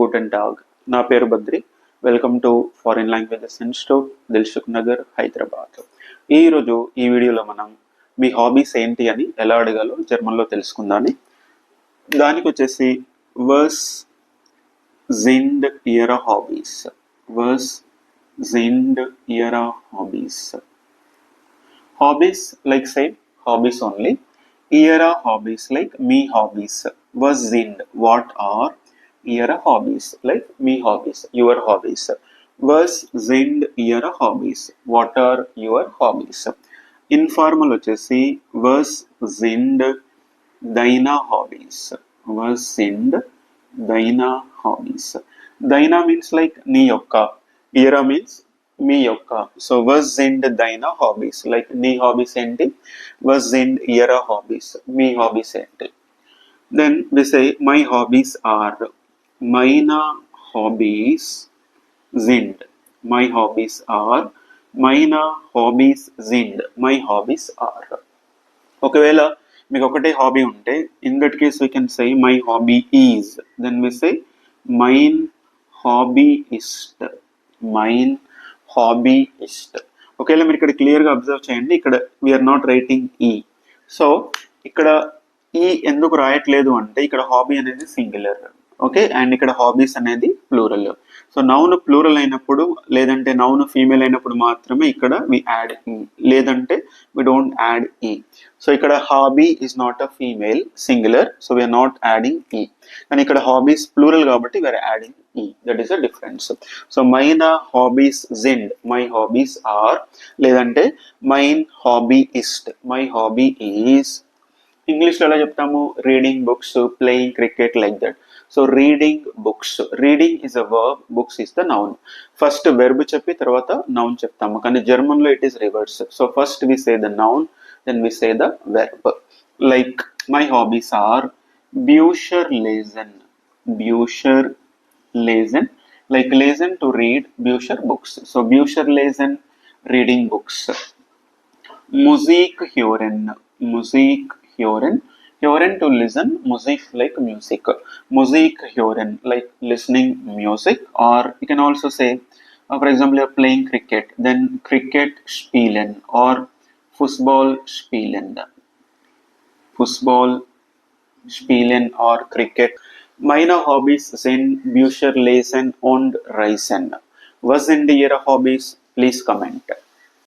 గూటన్ tag. నా పేరు Badri. Welcome to foreign languages institute, Dilsukh Nagar, Hyderabad. ఈరోజు ఈ వీడియోలో మనం మీ హాబీస్ ఏంటి అని ఎలా అడగాలో జర్మన్లో తెలుసుకుందాని. దానికి వచ్చేసి వర్స్ జిండ్ ఇయర్ హాబీస్. వర్స్ జిండ్ ఇయర్ hobbies. Hobbies like say hobbies only. Ihre hobbies like me hobbies. Was sind what are ihre hobbies like me hobbies, your hobbies. Was sind ihre hobbies, what are your hobbies. Informal వచ్చేసి was sind deine hobbies. Was sind deine hobbies. Deine means like నీ యొక్క. Ihre means మీ యొక్క. So was sind deine hobbies like నీ hobbies ఏంటి, was sind ihre hobbies me hobbies ఏంటి. Then we say my hobbies are. Meine hobbies sind. My hobbies are. Meine hobbies sind. My hobbies are. ఒకవేళ మీకు ఒకటే hobby ఉంటే in that case we can say my hobby is. Then we say మైన్ hobby ఇస్ట్. మైన్ hobby ఇస్ట్. ఒకవేళ మీరు ఇక్కడ క్లియర్గా అబ్జర్వ్ చేయండి, ఇక్కడ we are not writing E. So ఇక్కడ ఈ ఎందుకు రాయట్లేదు అంటే ఇక్కడ హాబీ అనేది సింగులర్, ఓకే, అండ్ ఇక్కడ హాబీస్ అనేది ప్లూరల్. సో నౌన్ ప్లూరల్ అయినప్పుడు లేదంటే నౌన్ ఫీమేల్ అయినప్పుడు మాత్రమే ఇక్కడ వి యాడ్ ఈ, లేదంటే we don't add E. So ఇక్కడ hobby is not a female singular, so we are not adding E. కానీ ఇక్కడ హాబీస్ ప్లూరల్ కాబట్టి we are adding E. That is a difference. So మైన్ హాబీస్ జిండ్, మై హాబీస్ ఆర్, లేదంటే మైన్ hobby ఇస్ట్, my hobby is. ఇంగ్లీష్లో ఎలా చెప్తాము, reading books, playing cricket, like that. So reading books, reading is a verb, books is the noun. First verb చెప్పి తర్వాత నౌన్ చెప్తాము, కానీ జర్మన్లో it is reverse. So first we say the noun, then we say the verb. Like my hobbies are బ్యూషర్ లేజన్. బ్యూషర్ లేజన్, like lesen to read, Bücher books. So Bücher lesen, reading books. Musik hören. Musik hören. Hören to listen, Musik like music. Musik hören like listening music. Or you can also say, for example, you're playing cricket, then cricket spielen or Fußball spielen. Fußball spielen or cricket. Meine Hobbys sind Bücher lesen und reisen. Was sind Ihre Hobbys? Please comment.